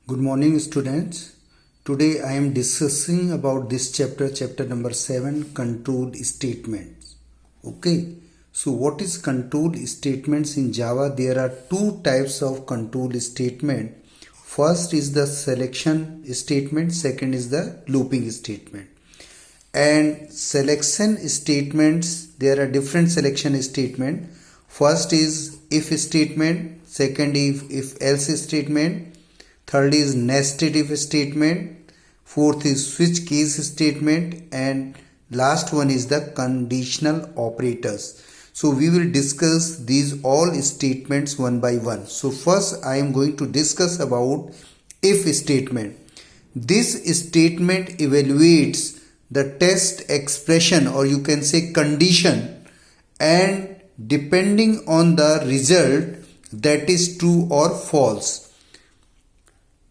Good morning, students. Today I am discussing about this chapter number 7, controlled statements. Okay, so what is controlled statements in Java? There are two types of controlled statement. First is the selection statement, second is the looping statement. And selection statements, there are different selection statement. First is if statement, second is if else statement, third is nested if statement, fourth is switch case statement, and last one is the conditional operators. So we will discuss these all statements one by one. So first I am going to discuss about if statement. This statement evaluates the test expression, or you can say condition, and depending on the result, that is true or false,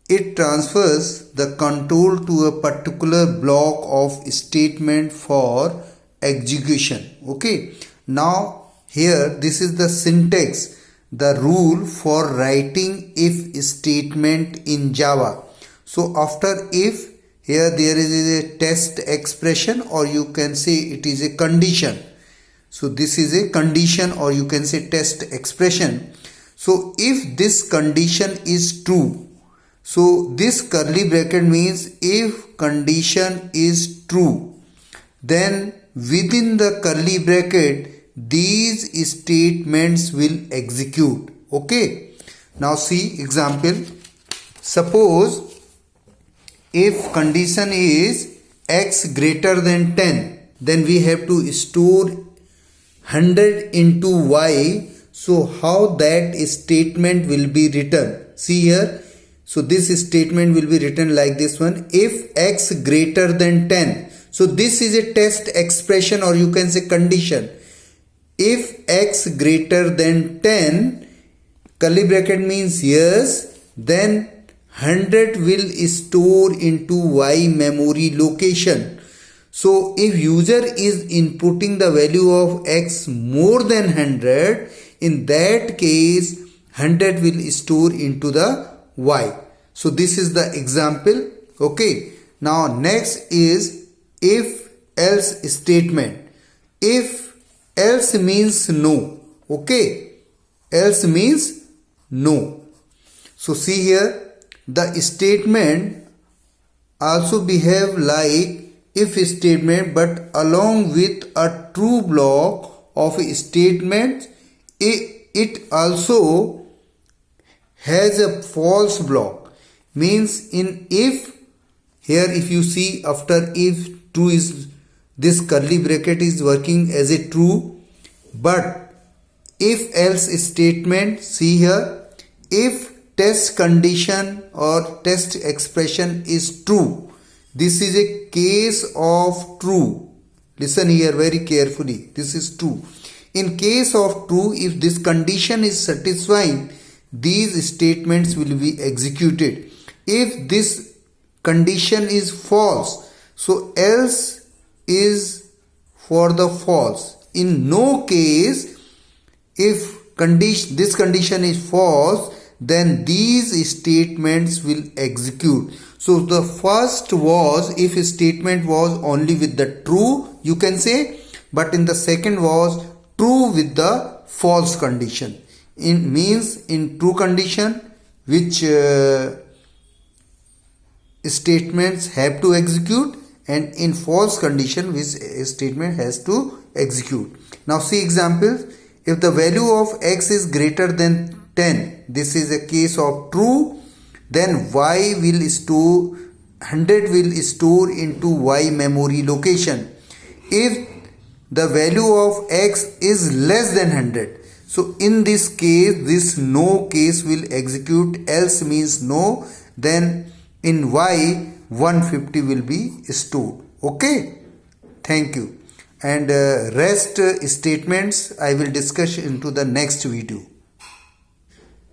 it transfers the control to a particular block of statement for execution. Okay, now here this is the syntax, the rule for writing if statement in Java. So after if, here there is a test expression, or you can say it is a condition. So this is a condition, or you can say test expression. So if this condition is true, so this curly bracket means if condition is true, then within the curly bracket these statements will execute. Okay, now see example. Suppose if condition is x greater than 10, then we have to store 100 into y. So how that statement will be written? See here. So this statement will be written like this one, if x greater than 10. So this is a test expression, or you can say condition. If x greater than 10, curly bracket means yes, then 100 will store into y memory location. So if user is inputting the value of x more than 100, in that case 100 will store into the y. So this is the example. Okay, now next is if else statement. If else means no. Okay, else means no. So see here, the statement also behave like if statement, but along with a true block of statement, it also has a false block. Means in if, here if you see after if true is, this curly bracket is working as a true, but if else statement, see here, if test condition or test expression is true, this is a case of true. Listen here very carefully, this is true. In case of true, if this condition is satisfying, these statements will be executed. If this condition is false, so else is for the false. In no case, if this condition is false, then these statements will execute. So the first was if statement was only with the true, you can say, but in the second was true with the false condition. In means in true condition, which statements have to execute, and in false condition which statement has to execute. Now see examples. If the value of x is greater than 10, this is a case of true, then y will store 100 will store into y memory location. If the value of x is less than 100, so in this case this no case will execute, else means no, then in y 150 will be stored. Okay, thank you, and rest statements I will discuss into the next video.